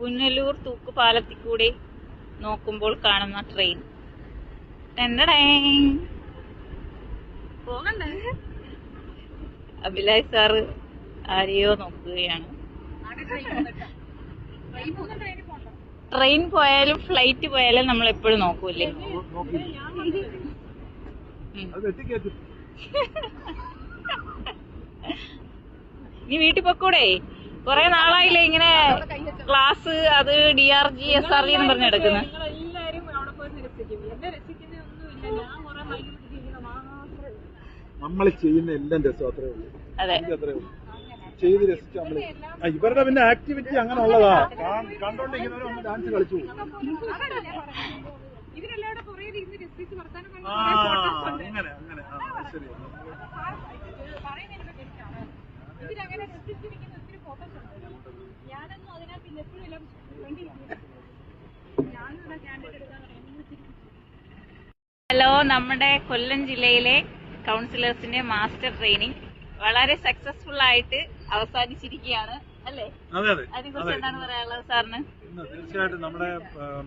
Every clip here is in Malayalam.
പുനലൂർ തൂക്കുപാലത്തിൽ കൂടി നോക്കുമ്പോൾ കാണുന്ന ട്രെയിൻ. പോകണ്ടേ? അഭിലാഷ് സാറ് ആരെയോ നോക്കുകയാണ്. ട്രെയിൻ പോയാലും ഫ്ലൈറ്റ് പോയാലും നമ്മൾ എപ്പോഴും നോക്കൂലേ? നീ വീട്ടിൽ പൊക്കൂടെ? കൊറേ നാളായില്ലേ ഇങ്ങനെ ക്ലാസ്, അത് DRG SRG എന്ന് പറഞ്ഞെടുക്കുന്നത്. നമ്മൾ ചെയ്യുന്ന എല്ലാം രസം അത്രേ ഉള്ളൂ. അതെ, ചെയ്ത് രസിച്ച് നമ്മള് ഇവരുടെ പിന്നെ ആക്ടിവിറ്റി അങ്ങനെ ഉള്ളതാ. കണ്ടോണ്ടിരിക്കുന്നവരും ഒന്ന് ഡാൻസ് കളിച്ചു. അങ്ങനെ അങ്ങനെ ശരി. ഹലോ, നമ്മുടെ കൊല്ലം ജില്ലയിലെ കൗൺസിലേഴ്സിന്റെ മാസ്റ്റർ ട്രെയിനിങ് വളരെ സക്സസ്ഫുൾ ആയിട്ട് അവസാനിച്ചിരിക്കുകയാണ് അല്ലേ? അതിനെക്കുറിച്ച് എന്താണ് പറയാനുള്ളത് സാറിന്? തീർച്ചയായിട്ടും നമ്മുടെ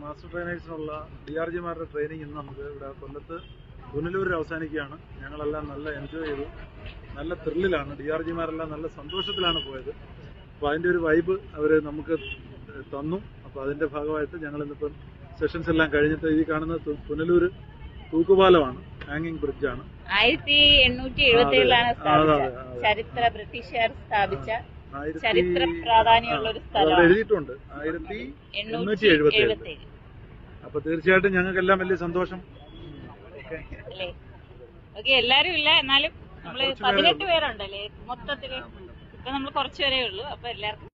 മാസ്റ്റർ ട്രെയിനേഴ്സിനുള്ള DRGമാരുടെ ട്രെയിനിങ് ഇന്ന് നമുക്ക് ഇവിടെ കൊല്ലത്ത് പുനലൂരിൽ അവസാനിക്കുകയാണ്. ഞങ്ങളെല്ലാം നല്ല എൻജോയ് ചെയ്തു, നല്ല ത്രില്ലിലാണ്. DRGമാരെല്ലാം നല്ല സന്തോഷത്തിലാണ് പോയത്. അപ്പോൾ അതിൻ്റെ ഒരു വൈബ് അവർ നമുക്ക് തന്നു. അപ്പോൾ അതിൻ്റെ ഭാഗമായിട്ട് ഞങ്ങൾ ഇന്നിപ്പം സെഷൻസ് എല്ലാം കഴിഞ്ഞിട്ട് ഈ കാണുന്നത് പുനലൂർ തൂക്കുപാലമാണ്, ഹാങ്ങിങ് ബ്രിഡ്ജാണ്. 1877 ചരിത്ര ബ്രിട്ടീഷുകാർ സ്ഥാപിച്ച ചരിത്ര പ്രാധാന്യമുള്ള ഒരു സ്ഥലം എഴുതിയിട്ടുണ്ട്, 1877. അപ്പൊ തീർച്ചയായിട്ടും ഞങ്ങൾക്കെല്ലാം വലിയ സന്തോഷം. എല്ലാരും ഇല്ല, എന്നാലും നമ്മള് 18 പേരുണ്ടല്ലേ മൊത്തത്തില്. ഇപ്പൊ നമ്മൾ കുറച്ചുപേരേ ഉള്ളൂ. അപ്പൊ എല്ലാവർക്കും